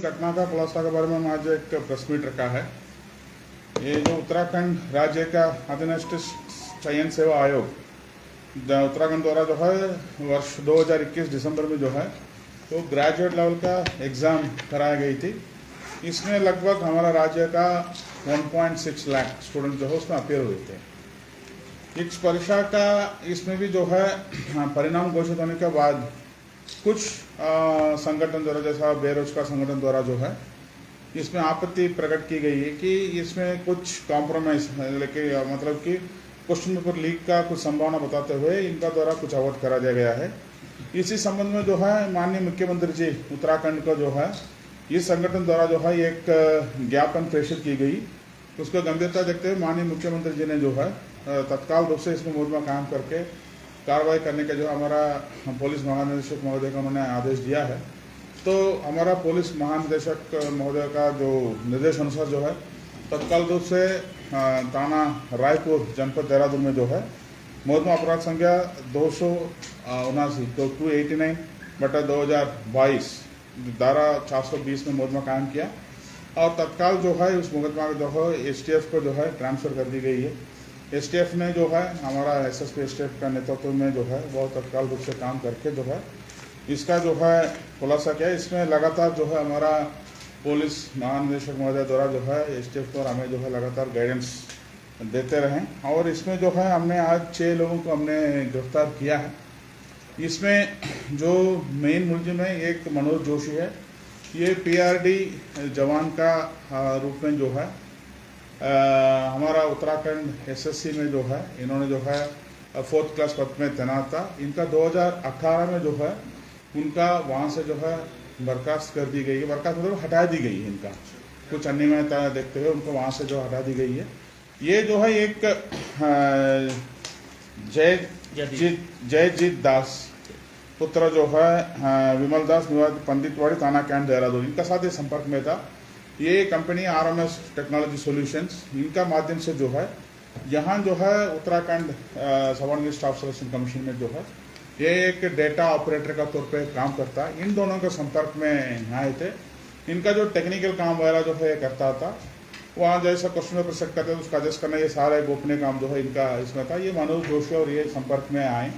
घटना का खुलासा के बारे में हम आज एक प्रेस मीट रखा है। ये जो उत्तराखंड राज्य का अधीनस्थ चयन सेवा आयोग उत्तराखंड द्वारा जो है वर्ष 2021 दिसंबर में जो है तो ग्रेजुएट लेवल का एग्ज़ाम कराई गई थी। इसमें लगभग हमारा राज्य का 1.6 लाख स्टूडेंट जो है उसमें अपेयर हुए थे। इस परीक्षा का इसमें भी जो है परिणाम घोषित होने के बाद कुछ संगठन द्वारा, जैसा बेरोजगार संगठन द्वारा जो है इसमें आपत्ति प्रकट की गई है कि इसमें कुछ कॉम्प्रोमाइज लेके मतलब कि क्वेश्चन पेपर लीक का कुछ संभावना बताते हुए इनका द्वारा कुछ अवॉइड करा दिया गया है। इसी संबंध में जो है माननीय मुख्यमंत्री जी उत्तराखंड को जो है इस संगठन द्वारा जो है एक ज्ञापन प्रेषित की गई। उसको गंभीरता देखते हुए माननीय मुख्यमंत्री जी ने जो है तत्काल रूप से इसमें मुकदमा कायम करके कार्रवाई करने का जो हमारा पुलिस महानिदेशक महोदय का उन्होंने आदेश दिया है। तो हमारा पुलिस महानिदेशक महोदय का जो निर्देश अनुसार जो है तत्काल रूप से थाना रायपुर जनपद देहरादून में जो है मुकदमा अपराध संख्या 279 तो 289/2022 धारा 420 में मुकदमा कायम किया और तत्काल जो है उस मुकदमा जो है STF को जो है ट्रांसफर कर दी गई है। STF ने जो है हमारा SSP STF का नेतृत्व में जो है वो तत्काल रूप से काम करके जो है इसका जो है खुलासा किया। इसमें लगातार जो है हमारा पुलिस महानिदेशक महोदय द्वारा जो है STF पर हमें जो है लगातार गाइडेंस देते रहें और इसमें जो है हमने आज 6 लोगों को हमने गिरफ्तार किया है। इसमें जो मेन मुलजिम है एक मनोज जोशी है। ये PRD जवान का रूप में जो है हमारा उत्तराखंड SSC में जो है इन्होंने जो है 4th क्लास पद में तैनात था। इनका 2018 में जो है उनका वहाँ से जो है बर्खास्त कर दी गई है। बर्खास्त मतलब हटा दी गई है। इनका कुछ अनियमितता देखते हुए उनको वहाँ से जो हटा दी गई है। ये जो है एक जयजीत दास पुत्र जो है विमल दास निवासी पंडितवाड़ी थाना कैंट देहरादून इनका साथ ये संपर्क में था। ये कंपनी RMS टेक्नोलॉजी सॉल्यूशंस इनका माध्यम से जो है यहाँ जो है Uttarakhand subordinate staff selection commission में जो है ये एक डेटा ऑपरेटर का तौर पे काम करता है। इन दोनों के संपर्क में आए थे। इनका जो टेक्निकल काम वगैरह जो है करता था वहाँ जैसा क्वेश्चन पेपर सेट करते थे उसका एडजस्ट करना ये सारा गोपनीय काम जो है इनका इसमें था। ये मनोज जोशी और ये संपर्क में आए।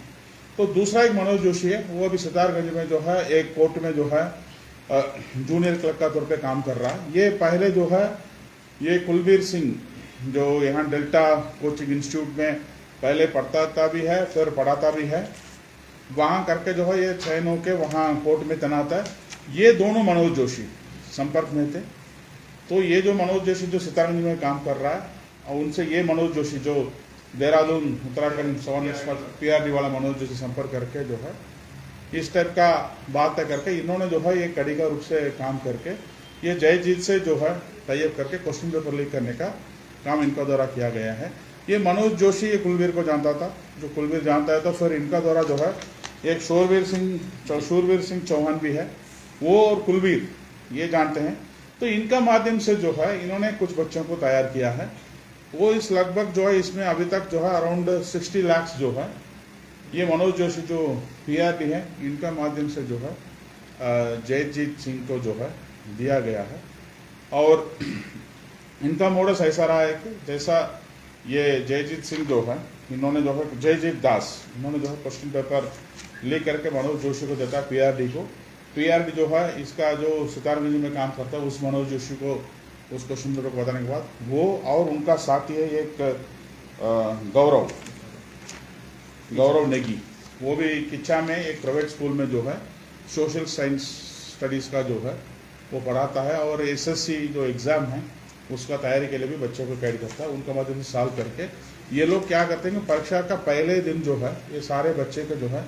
तो दूसरा एक मनोज जोशी है वो अभी सितारगंज में जो है एक कोर्ट में जो है जूनियर क्लर्क का तौर पे काम कर रहा है। ये पहले जो है ये कुलबीर सिंह जो यहाँ डेल्टा कोचिंग इंस्टीट्यूट में पहले पढ़ता भी है फिर पढ़ाता भी है। वहाँ करके जो है ये 6 नौ के वहाँ कोर्ट में तैनात है। ये दोनों मनोज जोशी संपर्क में थे। तो ये जो मनोज जोशी जो सितारगंज में काम कर रहा है और उनसे ये मनोज जोशी जो देहरादून उत्तराखंड PRD वाला मनोज जोशी संपर्क करके जो है इस टाइप का बात करके इन्होंने जो है ये कड़ी का रूप से काम करके ये जयजीत से जो है टाइप करके क्वेश्चन पेपर लीक करने का काम इनका द्वारा किया गया है। ये मनोज जोशी ये कुलबीर को जानता था। जो कुलबीर जानता है तो फिर इनका द्वारा जो है एक शूरवीर सिंह चौहान भी है वो और कुलबीर ये जानते हैं। तो इनका माध्यम से जो है इन्होंने कुछ बच्चों को तैयार किया है। वो इस लगभग जो है इसमें अभी तक जो है अराउंड 60 लाख जो है ये मनोज जोशी जो PRD है इनका माध्यम से जो है जयजीत सिंह को जो है दिया गया है। और इनका मोडस ऐसा रहा है कि जैसा ये जयजीत सिंह जो है इन्होंने जो है जयजीत दास इन्होंने जो है क्वेश्चन पेपर लीक करके मनोज जोशी को देता है PRD को। PRD जो है इसका जो सितारगंज में काम करता है उस मनोज जोशी को उस क्वेश्चन पेपर को बताने के बाद वो और उनका साथी है एक गौरव नेगी वो भी किच्चा में एक प्राइवेट स्कूल में जो है सोशल साइंस स्टडीज़ का जो है वो पढ़ाता है और SSC जो एग्ज़ाम है उसका तैयारी के लिए भी बच्चों को गाइड करता है। उनका माध्यम से सॉल्व करके ये लोग क्या करते हैं कि परीक्षा का पहले दिन जो है ये सारे बच्चे को जो है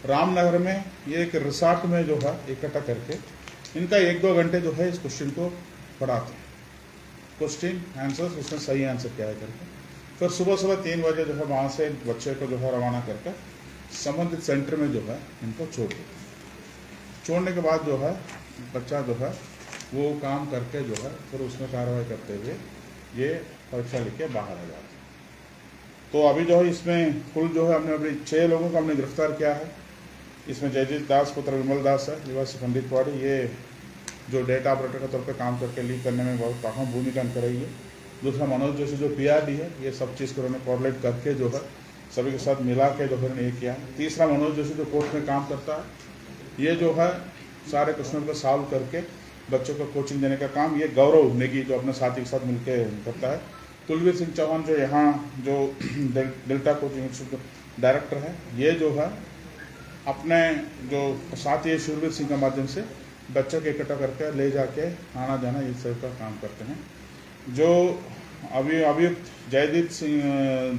रामनगर में ये एक रिसॉर्ट में जो है इकट्ठा करके इनका 1-2 घंटे जो है इस क्वेश्चन को पढ़ाते हैं। क्वेश्चन आंसर्स उसमें सही आंसर क्या है करके फिर सुबह 3 बजे जो है वहाँ से बच्चे को जो है रवाना करके संबंधित सेंटर में जो है इनको छोड़ने के बाद जो है बच्चा जो है वो काम करके जो है फिर उसमें कार्रवाई करते हुए ये परीक्षा लिख के बाहर आ जाते हैं। तो अभी जो है इसमें कुल जो है हमने अभी 6 लोगों को हमने गिरफ्तार किया है। इसमें जयजीत दास पुत्र विमल दास है निवासी पंडितवाड़ी। ये जो डेटा ऑपरेटर के तौर पे काम करके लीक करने में बहुत अहम भूमिका कर रही है। दूसरा मनोज जोशी जो PRD है, ये सब चीज़ को उन्होंने कोऑर्डिनेट करके जो है सभी के साथ मिला के जो है ये किया। तीसरा मनोज जोशी जो कोर्ट में काम करता है, ये जो है सारे क्वेश्चन को सॉल्व करके बच्चों को कोचिंग देने का काम ये गौरव नेगी जो अपने साथी के साथ मिलकर करता है। कुलवीर सिंह चौहान जो यहाँ जो डेल्टा कोचिंग इंस्टीट्यूट डायरेक्टर है, ये जो है अपने जो साथी शूरवीर सिंह के माध्यम से बच्चों के इकट्ठा करके ले जाके आना जाना ये सब का काम करते हैं। जो अभियुक्त जयदीप सिंह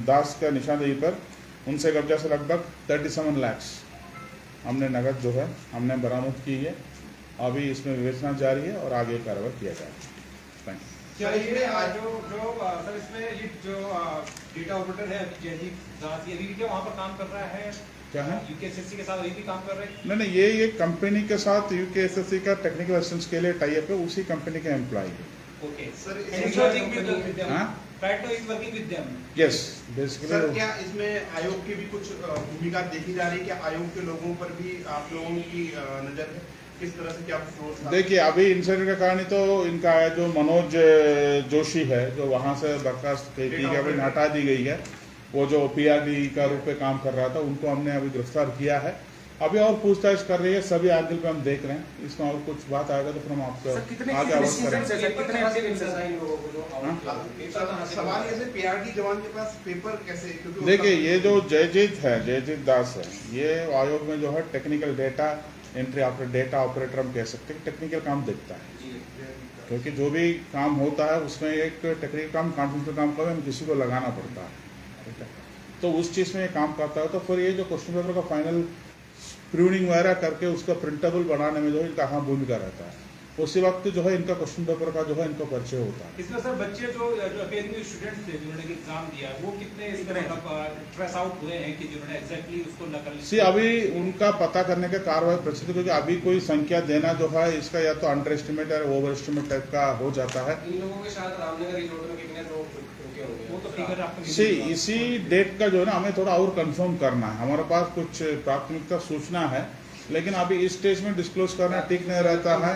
दास का निशानदेही पर उनसे कब्जा से लगभग 37 लाख हमने नगद जो है हमने बरामद की है। अभी इसमें विवेचना जारी है और आगे कार्रवाई किया जाएगा। क्या ये सर इसमें ये जो डेटा ऑपरेटर है जयदीप दास, ये भी क्या वहाँ पर काम कर रहा है? क्या है UKSSC के साथ अभी भी काम कर रहे हैं? नहीं, ये कंपनी के साथ UKSSC का टेक्निकल असिस्टेंस के लिए टाई अप है, उसी कंपनी के एम्प्लॉय है। Okay sir, yes basically sir क्या इसमें आयोग की भी कुछ भूमिका देखी जा रही है? क्या आयोग के लोगों पर भी आप लोगों की नजर है? किस तरह से क्या देखिए, अभी इंसिडेंट का कहानी तो इनका है जो मनोज जोशी है जो वहां से बर्खास्त हटा दी गई है, वो जो PRD का रूप में काम कर रहा था, उनको हमने अभी गिरफ्तार किया है। अभी और पूछताछ कर रही है, सभी एंगल पे हम देख रहे हैं। इसमें और कुछ बात आएगा तो फिर हम आपको आगे अवश्य करेंगे। सवाल ऐसे PRD जवान के पास पेपर कैसे? देखिए, ये जो जयजीत दास है, ये आयोग में जो है technical data entry data operator हम कह सकते हैं, टेक्निकल काम देखता है। क्योंकि जो भी काम होता है उसमें एक टेक्निकल काम, कॉन्फिडेंशियल काम का भी किसी को लगाना पड़ता है, ठीक है। तो उस चीज़ में ये काम करता है। तो फिर ये जो क्वेश्चन पेपर का फाइनल प्रूनिंग वगैरह करके उसका प्रिंटेबल बनाने में जो इनका अहम भूमिका रहता है, उसी वक्त जो है इनका क्वेश्चन पेपर का जो है इनका परिचय होता है। इसमें सर बच्चे जो अपेयरिंग स्टूडेंट्स थे जिन्होंने एग्जाम दिया, वो कितने इस तरह स्ट्रेस आउट हुए हैं कि जिन्होंने एग्जैक्टली उसको नकल अभी उनका पता करने के कार्रवाई प्रसिद्ध, क्योंकि अभी कोई संख्या देना जो है इसका या तो अंडर एस्टिमेट या ओवर एस्टिमेट टाइप का हो जाता है। इन लोगों के साथ रामनगर रिजॉर्ट में कितने वो तो फिगर आपको इसी डेट का जो है ना हमें थोड़ा और कंफर्म करना है। हमारे पास कुछ प्राथमिकता सूचना है, लेकिन अभी इस स्टेज में डिस्क्लोज करना ठीक नहीं रहता है।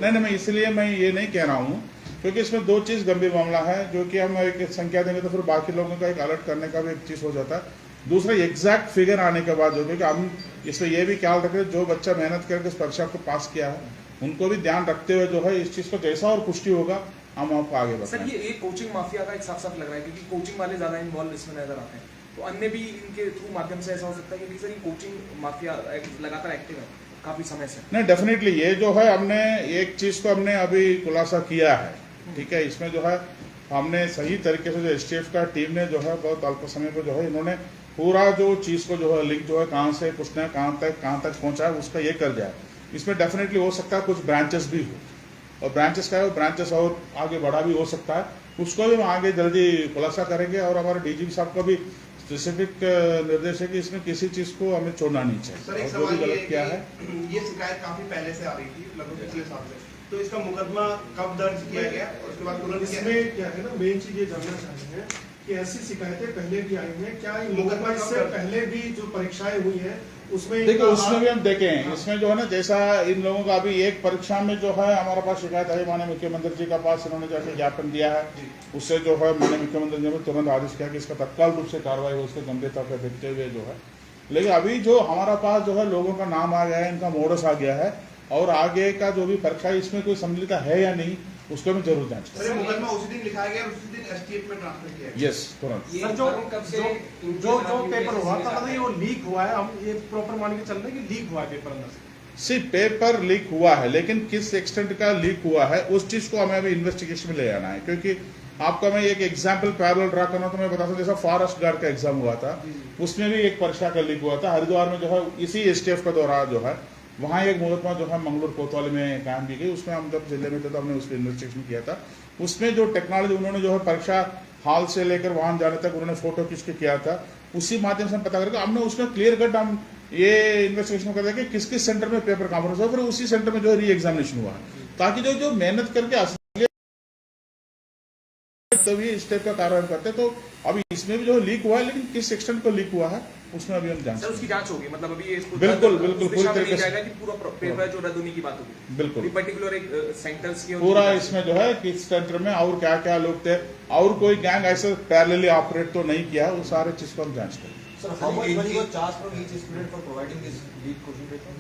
नहीं, मैं इसलिए मैं ये नहीं कह रहा हूँ क्योंकि इसमें दो चीज़ गंभीर मामला है, जो कि हम एक संख्या देंगे तो फिर बाकी लोगों का एक अलर्ट करने का भी एक चीज़ हो जाता है। दूसरा, एग्जैक्ट फिगर आने के बाद जो, क्योंकि हम इसमें ये भी ख्याल रखें जो बच्चा मेहनत करके इस परीक्षा को पास किया है उनको भी ध्यान रखते हुए जो है इस चीज़ को जैसा और पुष्टि होगा हम आपको आगे बताएं। सर, ये कोचिंग माफिया का एक साफ लग रहा है, क्योंकि कोचिंग वाले ज्यादा इन्वॉल्व इसमें नजर आते हैं, तो अन्य भी इनके थ्रू माध्यम से ऐसा हो सकता है कि सर ये कोचिंग माफिया लगातार एक्टिव है काफी समय से। नहीं, डेफिनेटली ये जो है हमने एक चीज को हमने अभी खुलासा किया है, ठीक है। इसमें जो है हमने सही तरीके से जो STF का टीम ने जो है बहुत अल्प समय पर जो है इन्होंने पूरा जो चीज को जो है लिंक जो है कहाँ से पूछना है कहाँ तक पहुंचा है उसका ये कर जाए। इसमें डेफिनेटली हो सकता है कुछ ब्रांचेस भी हो, और ब्रांचेस का है ब्रांचेस और आगे बढ़ा भी हो सकता है, उसको भी हम आगे जल्दी खुलासा करेंगे। और हमारे DGP साहब का भी स्पेसिफिक निर्देश है कि इसमें किसी चीज को हमें छोड़ना नहीं चाहिए। सर, एक जो भी गलत किया है, ये शिकायत काफी पहले से आ रही थी, लगभग पिछले साल से, तो इसका मुकदमा कब दर्ज किया गया और उसके बाद तुरंत इसमें क्या है ना, मेन चीज ये जानना चाहते हैं कि ऐसी शिकायतें पहले भी आई हैं क्या? मुकदमा इससे पहले भी जो परीक्षाएं हुई हैं उसमें देखिए उसमें भी हम देखें, इसमें जो है ना जैसा इन लोगों का अभी एक परीक्षा में जो है हमारे पास शिकायत आई, माननीय मुख्यमंत्री जी का पास इन्होंने जाके ज्ञापन दिया है, उससे जो है माननीय मुख्यमंत्री जी ने तुरंत आदेश किया कि इसका तत्काल रूप से कार्रवाई हो, उसके गंभीरता को देखते हुए जो है। लेकिन अभी जो हमारा पास जो है लोगों का नाम आ गया है, इनका मोडस आ गया है, और आगे का जो भी परीक्षा इसमें कोई सम्मिलित है या नहीं उसको मैं जरूर जांच करूंगा। मुकदमा उसी दिन लिखाया गया, उसी दिन STF में ट्रांसफर किया गया। यस, तुरंत। सर, जो पेपर हुआ था मतलब वो लीक हुआ है, हम ये प्रॉपर मान के चल रहे हैं कि लीक हुआ है पेपर अंदर से। पेपर लीक हुआ है, लेकिन किस एक्सटेंट का लीक हुआ है उस चीज को हमें अभी इन्वेस्टिगेशन में ले आना है। क्योंकि आपका मैं एक एग्जाम्पल पैरेलल ड्रा करना तो मैं बता सकता, जैसा फॉरेस्ट गार्ड का एग्जाम हुआ था उसमें भी एक परीक्षा का लीक हुआ था हरिद्वार में, जो है इसी STF का दौरान जो है वहाँ एक मुकदमा जो है मंगलूर कोतवाली में कायम की गई। उसमें हम जब जिले में थे तो हमने उसकी इन्वेस्टिगेशन किया था। उसमें जो टेक्नोलॉजी उन्होंने जो है परीक्षा हॉल से लेकर वहां जाने तक उन्होंने फोटो खींच के किया था, उसी माध्यम से हम पता करके हमने उसमें क्लियर कट हम ये इन्वेस्टिगेशन कर दिया कि किस किस सेंटर में पेपर कॉन्फ्रेंस हुआ, फिर उसी सेंटर में जो है री एग्जामिनेशन हुआ, ताकि जो मेहनत करके तभी इस टाइप का कार्रवाई करते। तो अभी इसमें भी जो लीक हुआ है, लेकिन किस एक्सटेंट पर लीक हुआ है उसमें अभी हम जांच सर उसकी जांच होगी, मतलब अभी इसको बिल्कुल, उस बिल्कुल, दिशा पूरी में तरीके नहीं से। जाएगा कि पूरा पेपर जो रद्द होने की बात होगी। बिल्कुल पर्टिकुलर एक सेंटर्स की पूरा इसमें जो है किस सेंटर में और क्या क्या लोग थे और कोई गैंग ऐसे पैरेलली ऑपरेट तो नहीं किया, वो सारे चीज को हम जांच करें। Sir, how much money was charged from each student for providing this lead question paper?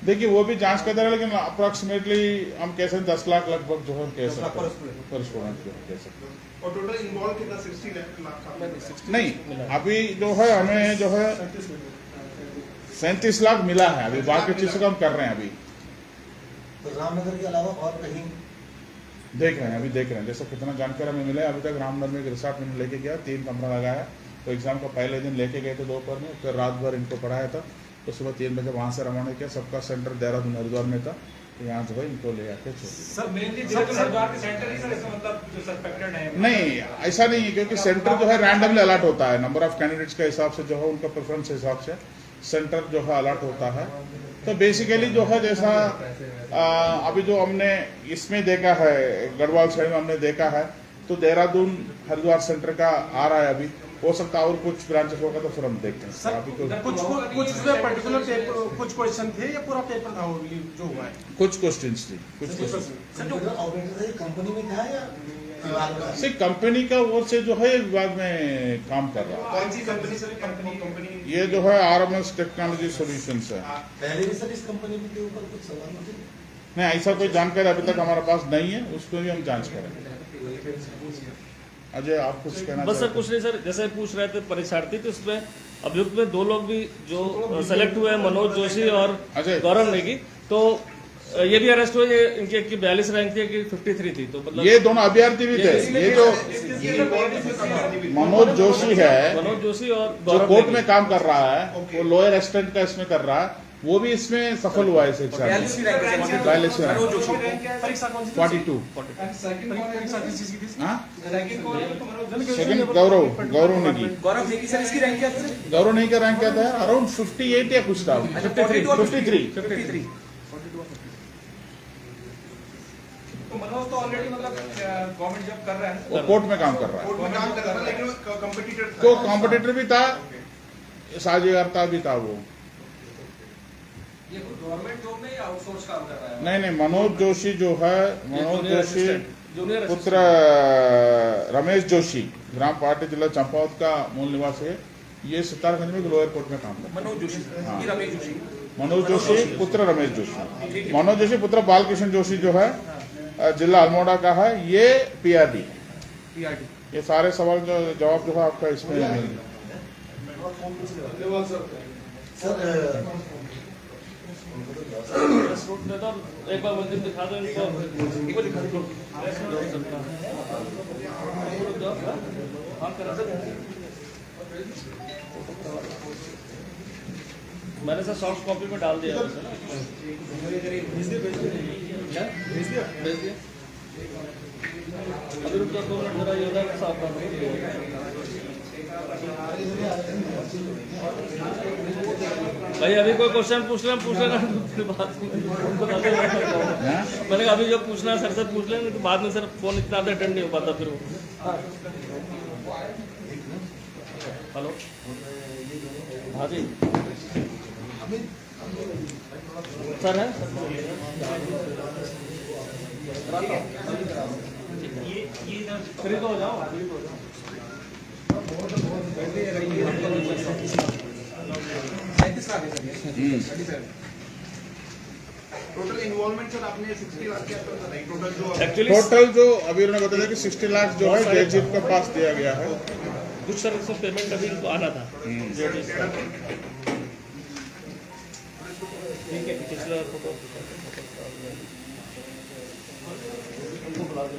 देखिए वो भी जांच करते रहे, लेकिन अप्रोक्सीमेटली हम कह सकते 10 लाख लगभग जो है कह 10 लाख सकते per हैं student। पर स्टूडेंट जो कह सकते हैं। और टोटल इन्वॉल्व कितना 60 लाख का? नहीं अभी जो है हमें जो है 37 लाख मिला है, अभी बाकी चीजों को हम कर रहे हैं, अभी तो रामनगर के अलावा और कहीं देख रहे हैं, अभी देख रहे हैं जैसे कितना जानकारी हमें मिला है। अभी तक रामनगर में एक रिसोर्ट में लेके गया, 3 कमरा लगाया है, तो एग्जाम का पहले दिन लेके गए थे दोपहर में, फिर रात भर इनको पढ़ाया था, तो सुबह 3 बजे वहाँ से रवाना किया। सबका सेंटर देहरादून हरिद्वार में था, तो यहाँ जो है इनको ले आके छोड़ दिया। सर मेनली हरिद्वार के सेंटर ही सर, इसका मतलब जो सस्पेक्टेड है नहीं ऐसा नहीं है, क्योंकि सेंटर जो है रैंडमली अलॉट होता है, नंबर ऑफ कैंडिडेट्स के हिसाब से जो है उनका प्रेफरेंस के हिसाब से सेंटर जो है अलॉट होता है। तो बेसिकली जो है जैसा अभी जो हमने इसमें देखा है गढ़वाल साइड में हमने देखा है, तो देहरादून हरिद्वार सेंटर का आ रहा है, अभी हो सकता है और कुछ ब्रांचेस होगा तो फिर हम देखते हैं। सर अभी तो कुछ उसमें पर्टिकुलर पेपर कुछ क्वेश्चन थे या पूरा पेपर था वो जो हुआ है? कुछ क्वेश्चंस थी, कुछ क्वेश्चन कंप्यूटर ऑपरेटर कंपनी में था या विभाग का? से कंपनी का ओर से जो है विभाग में काम कर रहा है। कौन सी कंपनी सर? कंपनी ये जो है RMS टेक्नोलॉजी सॉल्यूशंस है। पहले भी सर इस कंपनी के ऊपर कुछ सवाल थे? नहीं ऐसा कोई जानकारी अभी तक हमारे पास नहीं है, उसको भी हम जांच करेंगे। अजय आप कुछ कहना बस सर चाहते कुछ नहीं सर, जैसे पूछ रहे थे परीक्षार्थी, तो उसमें अभियुक्त में 2 लोग भी जो सेलेक्ट हुए हैं, मनोज जोशी और अजय। गौरव नेगी, तो ये भी अरेस्ट हुए। ये इनकी एक की 42 रैंक थी, कि 53 थी, तो मतलब ये दोनों अभ्यर्थी भी थे। ये जो मनोज जोशी है मनोज जोशी और जो गौरव कोर्ट नेगी। में काम कर रहा है, वो लोअर एक्सटेंट का इसमें कर रहा है, वो भी इसमें सफल हुआ है इस एग्जाम में। 42वीं रैंक से 42वीं रैंक। मनोज जोशी। परीक्षा कौन सी थी? 42। परीक्षा किस चीज की थी? हाँ रैंकिंग कौन है तो मनोज सेकंड गौरव नेगी। गौरव नेगी सर, इसकी रैंक क्या थी सर? गौरव नेगी का रैंक क्या था? अराउंड 58 या कुछ था। 53। तो मनोज तो ऑलरेडी मतलब गवर्नमेंट जॉब कर रहा है। वो कोर्ट में काम कर रहा है, कोर्ट में काम कर रहा था, लेकिन वो कंपटीटर था। तो कॉम्पिटिटर भी था, साझेदार भी था वो। ये गवर्नमेंट जॉब में या आउटसोर्स काम कर रहा है? नहीं मनोज जोशी जो है, मनोज जोशी जूनियर पुत्र रमेश जोशी, ग्राम पार्टी जिला चंपावत का मूल निवासी है। ये सितारगंज में लोअर कोर्ट में काम करता मनोज जोशी, ये रमेश जोशी। है। मनोज जोशी पुत्र रमेश जोशी, मनोज जोशी पुत्र बालकृष्ण जोशी जो है जिला अल्मोड़ा का है, ये PRD। PRD। ये सारे सवाल जो जवाब जो है आपका इसमें मिलेंगे। सर एक बार मंदिर दिखा दो इनको। हाँ, करा सर। मैंने सर सॉफ्ट कॉपी में डाल दिया वैसे ना। क्या? भेज दिया? अभी रुक जाओ 2 मिनट, जरा ये उधर साफ कर दो। भाई अभी कोई क्वेश्चन पूछ लेना, फिर बाद में बता दो। मैंने कहा अभी जो पूछना है सर से पूछ लेंगे, तो बाद में सर फोन इतना अटेंड नहीं हो पाता फिर वो। हेलो हाँ जी सर है फ्री तो हो जाओ। टोटल इन्वॉल्वमेंट सर आपने 60 लाख के आसपास बताई। टोटल जो एक्चुअली टोटल जो अभी उन्होंने बताया कि 60 लाख जो है जयजीत के पास दिया गया है। कुछ सर से पेमेंट अभी इनको आना था। ठीक है, पिछला फोटो उनको बुला दो।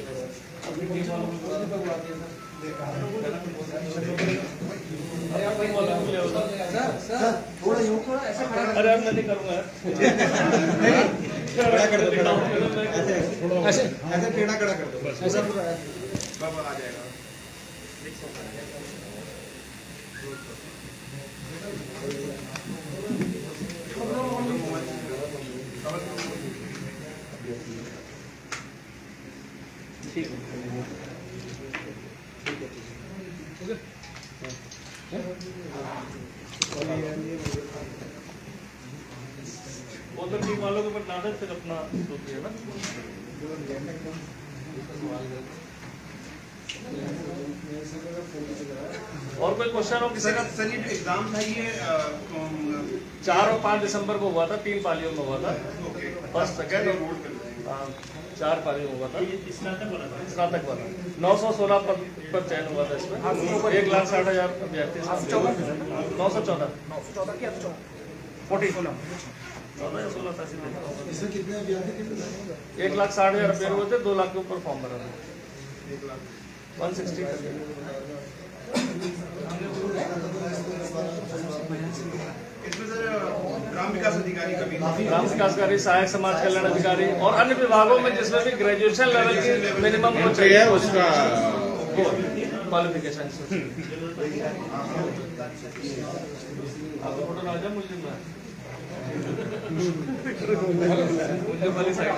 थोड़ा यूं थोड़ा ऐसा अरे यार मैं नहीं करूँगा यार। ऐसे टेढ़ा कड़ा कर दो ऐसा पूरा बाबा आ जाएगा। ठीक है। उधर टीम वालों के ऊपर नाटक फिर अपना तो किया ना। और कोई क्वेश्चन हो किसी का? सर ये जो एग्जाम था ये 4 और 5 दिसंबर को हुआ था, 3 पालियों में हुआ था, फर्स्ट सेकेंड और 4 पालियों में हुआ था। स्नातक वाला 916 पद पर चयन हुआ था इसमें, 1,60,000 अभ्यर्थी। 914 की 14 14 या 16 था। 1,60,000 अभ्यर्थी हुए थे, 2 लाख के ऊपर फॉर्म भरा था, 160। इसमें सर ग्राम विकास अधिकारी का भी ग्राम विकास अधिकारी, सहायक समाज कल्याण अधिकारी और अन्य विभागों में जिसमें भी ग्रेजुएशन लेवल की मिनिमम वो चाहिए उसका क्वालिफिकेशन। आपको फोटो ना जाए मुझे में मुझे वाली साइड।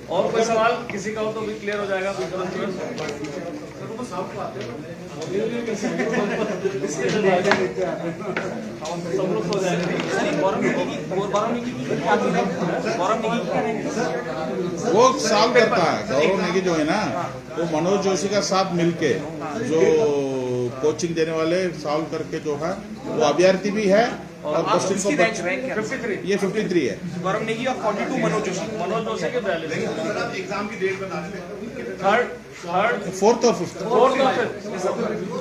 और कोई सवाल किसी का हो तो भी क्लियर हो जाएगा तुरंत। सब लोग हो जाएगा। वो सॉल्व करता है गौरव नेगी जो है ना, वो मनोज जोशी का साथ मिलके जो कोचिंग देने वाले सॉल्व करके जो है वो अभ्यर्थी भी है और क्वेश्चन को 53 ये 53 है। गौरव नेगी और 42 मनोज जोशी के 42। सर आप एग्जाम की डेट बता दें। थर्ड 4th और 5th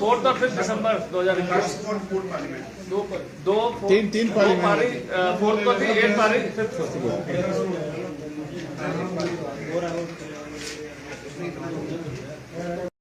4th और 5th दिसंबर 2021। तीन पार्लियामेंट। 4th को थी, 8 पारी 5th को थी।